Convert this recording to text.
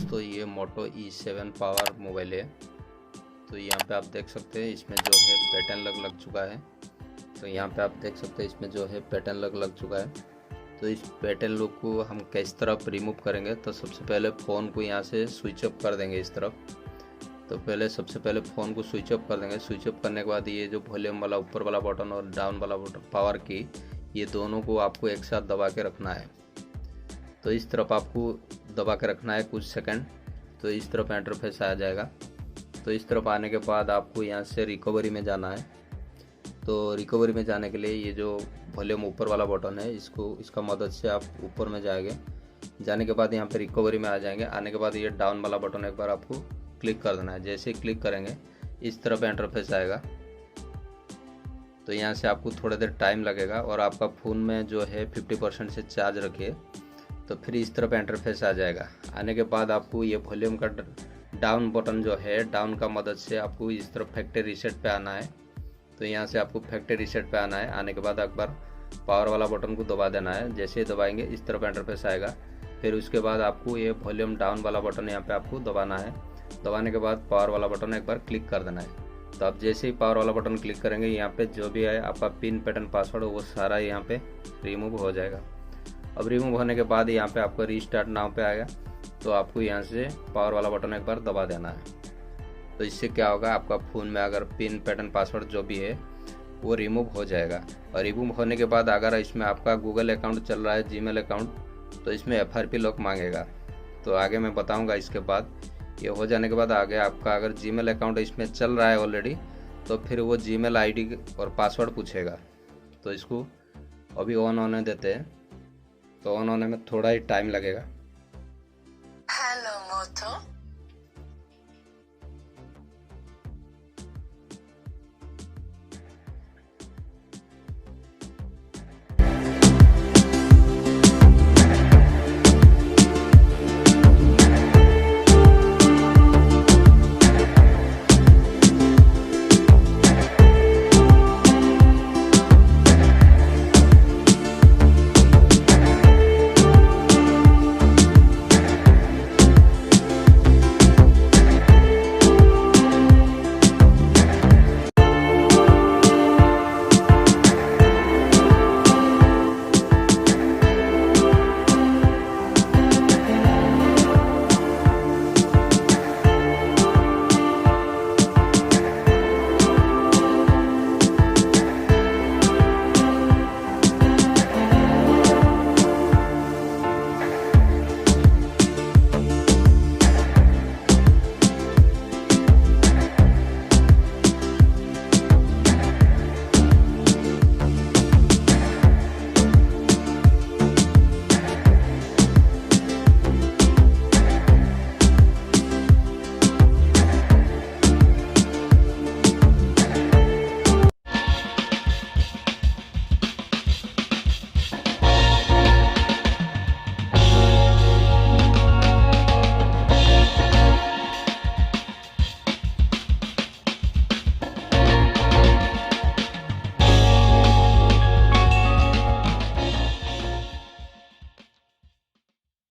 दोस्तों ये मोटो E7 power mobile है। तो यहाँ पे आप देख सकते हैं इसमें जो है पैटर्न लग चुका है। तो यहाँ पे आप देख सकते हैं इसमें जो है पैटर्न लग चुका है। तो इस पैटर्न लुक को हम किस तरफ रिमूव करेंगे, तो सबसे पहले फ़ोन को यहाँ से स्विच ऑफ कर देंगे इस तरफ। तो सबसे पहले फ़ोन को स्विच ऑफ कर देंगे। स्विच ऑफ करने के बाद ये जो वॉल्यूम वाला ऊपर वाला बटन और डाउन वाला बटन पावर की, ये दोनों को आपको एक साथ दबा के रखना है। तो इस तरफ आपको दबा के रखना है कुछ सेकंड। तो इस तरफ इंटरफेस आ जाएगा। तो इस तरफ आने के बाद आपको यहाँ से रिकवरी में जाना है। तो रिकवरी में जाने के लिए ये जो वॉल्यूम ऊपर वाला बटन है, इसका मदद से आप ऊपर में जाएंगे। जाने के बाद यहाँ पे रिकवरी में आ जाएंगे। आने के बाद ये डाउन वाला बटन एक बार आपको क्लिक कर देना है। जैसे ही क्लिक करेंगे इस तरफ इंटरफेस आएगा। तो यहाँ से आपको थोड़ा देर टाइम लगेगा और आपका फ़ोन में जो है 50% से चार्ज रखिए, तो फिर इस तरफ इंटरफेस आ जाएगा। आने के बाद आपको ये वॉल्यूम का डाउन बटन जो है, डाउन का मदद से आपको इस तरफ फैक्ट्री रीसेट पे आना है। तो यहाँ से आपको फैक्ट्री रीसेट पे आना है। आने के बाद एक बार पावर वाला बटन को दबा देना है। जैसे ही दबाएंगे इस तरफ इंटरफेस आएगा। फिर उसके बाद आपको ये वॉल्यूम डाउन वाला बटन यहाँ पे आपको दबाना है। दबाने के बाद पावर वाला बटन एक बार क्लिक कर देना है। तो आप जैसे ही पावर वाला बटन क्लिक करेंगे, यहाँ पे जो भी है आपका पिन पैटर्न पासवर्ड वो सारा यहाँ पे रिमूव हो जाएगा। अब रिमूव होने के बाद यहाँ पे आपको रीस्टार्ट नाउ पे आएगा। तो आपको यहाँ से पावर वाला बटन एक बार दबा देना है। तो इससे क्या होगा, आपका फ़ोन में अगर पिन पैटर्न पासवर्ड जो भी है वो रिमूव हो जाएगा। और रिमूव होने के बाद अगर इसमें आपका गूगल अकाउंट चल रहा है, जीमेल अकाउंट, तो इसमें FRP लॉक मांगेगा। तो आगे मैं बताऊंगा इसके बाद। ये हो जाने के बाद आगे आपका अगर जीमेल अकाउंट इसमें चल रहा है ऑलरेडी, तो फिर वो जीमेल ID और पासवर्ड पूछेगा। तो इसको अभी ऑन होने देते हैं। तो ऑन होने में थोड़ा ही टाइम लगेगा। हेलो मोटो।